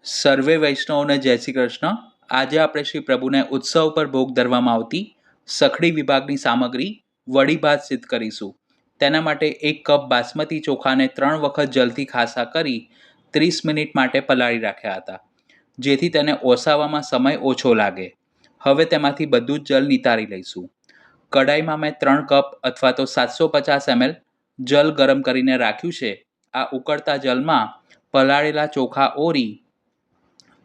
સર્વે વૈષ્ણવોને જય શ્રી કૃષ્ણ। આજે આપણે શ્રી પ્રભુને ઉત્સવ પર ભોગ ધરવામાં આવતી સખડી વિભાગની સામગ્રી વડી ભાત સિદ્ધ કરીશું। તેના માટે 1 કપ બાસમતી ચોખાને 3 વખત જલથી ખાસા કરી 30 મિનિટ માટે પલાળી રાખ્યા હતા, જેથી તેને ઓસાવામાં સમય ઓછો લાગે। હવે તેમાંથી બધું જ જલ નિતારી લઈશું। કડાઈમાં મેં 3 કપ અથવા તો 750 ml જલ ગરમ કરીને રાખ્યું છે। આ ઉકળતા જલમાં પલાળેલા ચોખા ઓરી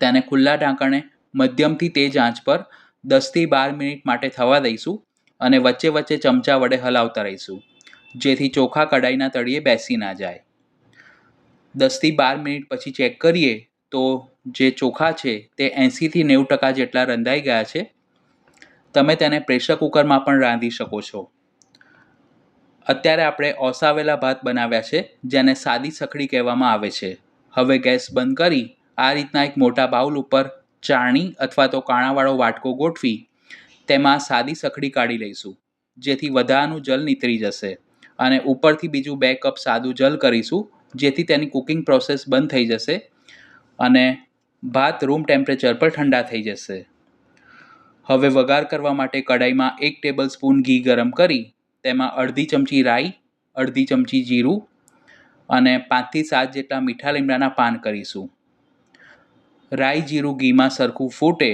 તેને ખુલ્લા ઢાંકણે મધ્યમથી તેજ આંચ પર 10 થી 12 મિનિટ માટે થવા દઈશું અને વચ્ચે વચ્ચે ચમચા વડે હલાવતા રહીશું, જેથી ચોખા કડાઈના તળિયે બેસી ના જાય। 10 થી 12 મિનિટ પછી ચેક કરીએ તો જે ચોખા છે તે 80 થી 90% જેટલા રંધાઈ ગયા છે। તમે તેને પ્રેશર કુકરમાં પણ રાંધી શકો છો। અત્યારે આપણે ઓસાવેલા ભાત બનાવ્યા છે, જેને સાદી સખડી કહેવામાં આવે છે। હવે ગેસ બંધ કરી આ રીતના એક મોટા બાઉલ ઉપર ચાળણી અથવા તો કાણાવાળો વાટકો ગોઠવી તેમાં સાદી સખડી કાઢી લઈશું, જેથી વધારાનું જલ નીતરી જશે અને ઉપરથી બીજું 2 કપ સાદું જલ કરીશું, જેથી તેની કુકિંગ પ્રોસેસ બંધ થઈ જશે અને ભાત રૂમ ટેમ્પરેચર પર ઠંડા થઈ જશે। હવે વઘાર કરવા માટે કડાઈમાં 1 ટેબલ સ્પૂન ઘી ગરમ કરી તેમાં અડધી ચમચી રાઈ, અડધી ચમચી જીરું અને 5 થી 7 જેટલા મીઠા લીમડાના પાન કરીશું। રાઈ જીરું ઘીમાં સરખું ફૂટે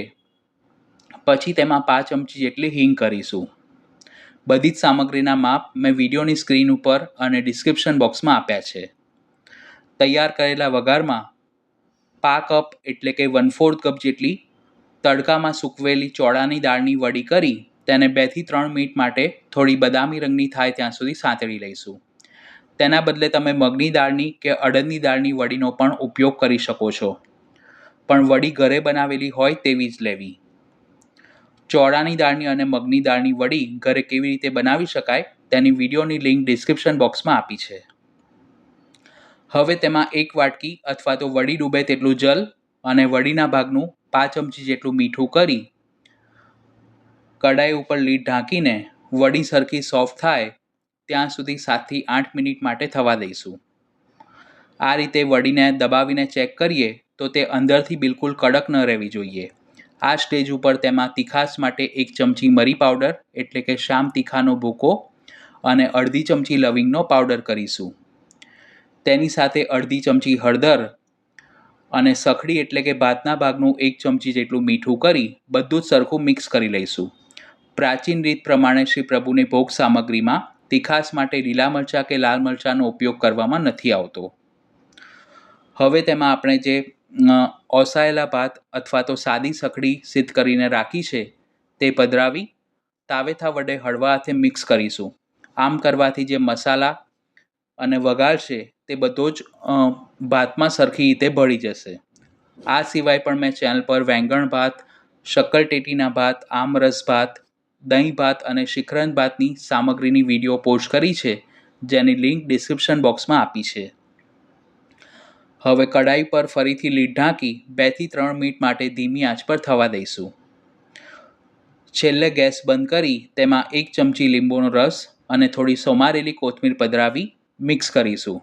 પછી તેમાં 5 ચમચી જેટલી હિંગ કરીશું। બધી જ સામગ્રીના માપ મેં વિડીયોની સ્ક્રીન ઉપર અને ડિસ્ક્રિપ્શન બોક્સમાં આપ્યા છે। તૈયાર કરેલા વઘારમાં પા કપ એટલે કે 1/4 કપ જેટલી તડકામાં સૂકવેલી ચોળાની દાળની વડી કરી તેને 2 થી 3 મિનિટ માટે થોડી બદામી રંગની થાય ત્યાં સુધી સાંતળી લઈશું। તેના બદલે તમે મગની દાળની કે અડદની દાળની વડીનો પણ ઉપયોગ કરી શકો છો, પણ વડી ઘરે બનાવેલી હોય તેવી જ લેવી। ચોળાની દાળની અને મગની દાળની વડી ઘરે કેવી રીતે બનાવી શકાય તેની વિડીયોની લિંક ડિસ્ક્રિપ્શન બોક્સમાં આપી છે। હવે તેમાં 1 વાટકી અથવા તો વડી ડૂબે તેટલું જલ અને વડીના ભાગનું 5 ચમચી જેટલું મીઠું કરી કડાઈ ઉપર લીડ ઢાંકીને વડી સરખી સોફ્ટ થાય ત્યાં સુધી 7 થી 8 મિનિટ માટે થવા દઈશું। આ રીતે વડીને દબાવીને ચેક કરીએ તો તે અંદરથી બિલકુલ કડક ન રહેવી જોઈએ। આ સ્ટેજ ઉપર તેમાં તીખાશ માટે 1 ચમચી મરી પાવડર એટલે કે શામ તીખાનો ભૂકો અને અડધી ચમચી લવિંગનો પાવડર કરીશું। તેની સાથે અડધી ચમચી હળદર અને સખડી એટલે કે ભાતના ભાગનું 1 ચમચી જેટલું મીઠું કરી બધું જ સરખું મિક્સ કરી લઈશું। પ્રાચીન રીત પ્રમાણે શ્રી પ્રભુની ભોગ સામગ્રીમાં તીખાશ માટે લીલા મરચાં કે લાલ મરચાંનો ઉપયોગ કરવામાં નથી આવતો। હવે તેમાં આપણે જે ઓસાયેલા ભાત અથવા તો સાદી સખડી સિદ્ધ કરીને રાખી છે તે પધરાવી તાવેથા વડે હળવા હાથે મિક્સ કરીશું। આમ કરવાથી જે મસાલા અને વઘાર છે તે બધો જ ભાતમાં સરખી રીતે ભળી જશે। આ સિવાય પણ મેં ચેનલ પર વેંગણ ભાત, શક્કરટેટીના ભાત, આમરસ ભાત, દહીં ભાત અને શિખરંજ ભાતની સામગ્રીની વિડીયો પોસ્ટ કરી છે, જેની લિંક ડિસ્ક્રિપ્શન બોક્સમાં આપી છે। હવે કડાઈ પર ફરીથી લીડ ઢાંકી 2 થી 3 મિનિટ માટે ધીમી આંચ પર થવા દઈશું। છેલ્લે ગેસ બંધ કરી તેમાં 1 ચમચી લીંબુનો રસ અને થોડી સમારેલી કોથમીર પધરાવી મિક્સ કરીશું।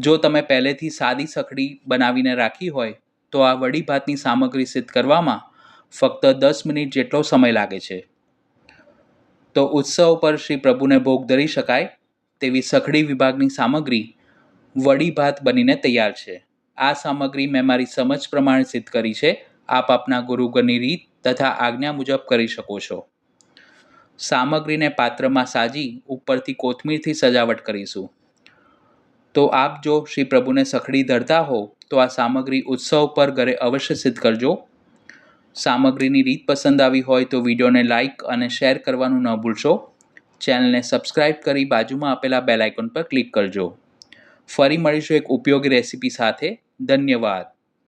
જો તમે પહેલેથી સાદી સખડી બનાવીને રાખી હોય તો આ વડી ભાતની સામગ્રી સિદ્ધ કરવામાં ફક્ત 10 મિનિટ જેટલો સમય લાગે છે। તો ઉત્સવ પર શ્રી પ્રભુને ભોગ ધરી શકાય તેવી સખડી વિભાગની સામગ્રી વડી ભાત બનીને તૈયાર છે। આ સામગ્રી મેં મારી સમજ પ્રમાણે સિદ્ધ કરી છે। આપ આપના ગુરુઘરની રીત તથા આજ્ઞા મુજબ કરી શકો છો। સામગ્રીને પાત્રમાં સાજી ઉપરથી કોથમીરથી સજાવટ કરીશું। તો આપ જો શ્રી પ્રભુને સખડી ધરતા હો તો આ સામગ્રી ઉત્સવ પર ઘરે અવશ્ય સિદ્ધ કરજો। સામગ્રીની રીત પસંદ આવી હોય તો વિડીયોને લાઇક અને શેર કરવાનું ન ભૂલશો। ચેનલને સબસ્ક્રાઈબ કરી બાજુમાં આપેલા બેલ આઇકોન પર ક્લિક કરજો। ફરી મળીશું એક ઉપયોગી રેસિપી સાથે। ધન્યવાદ।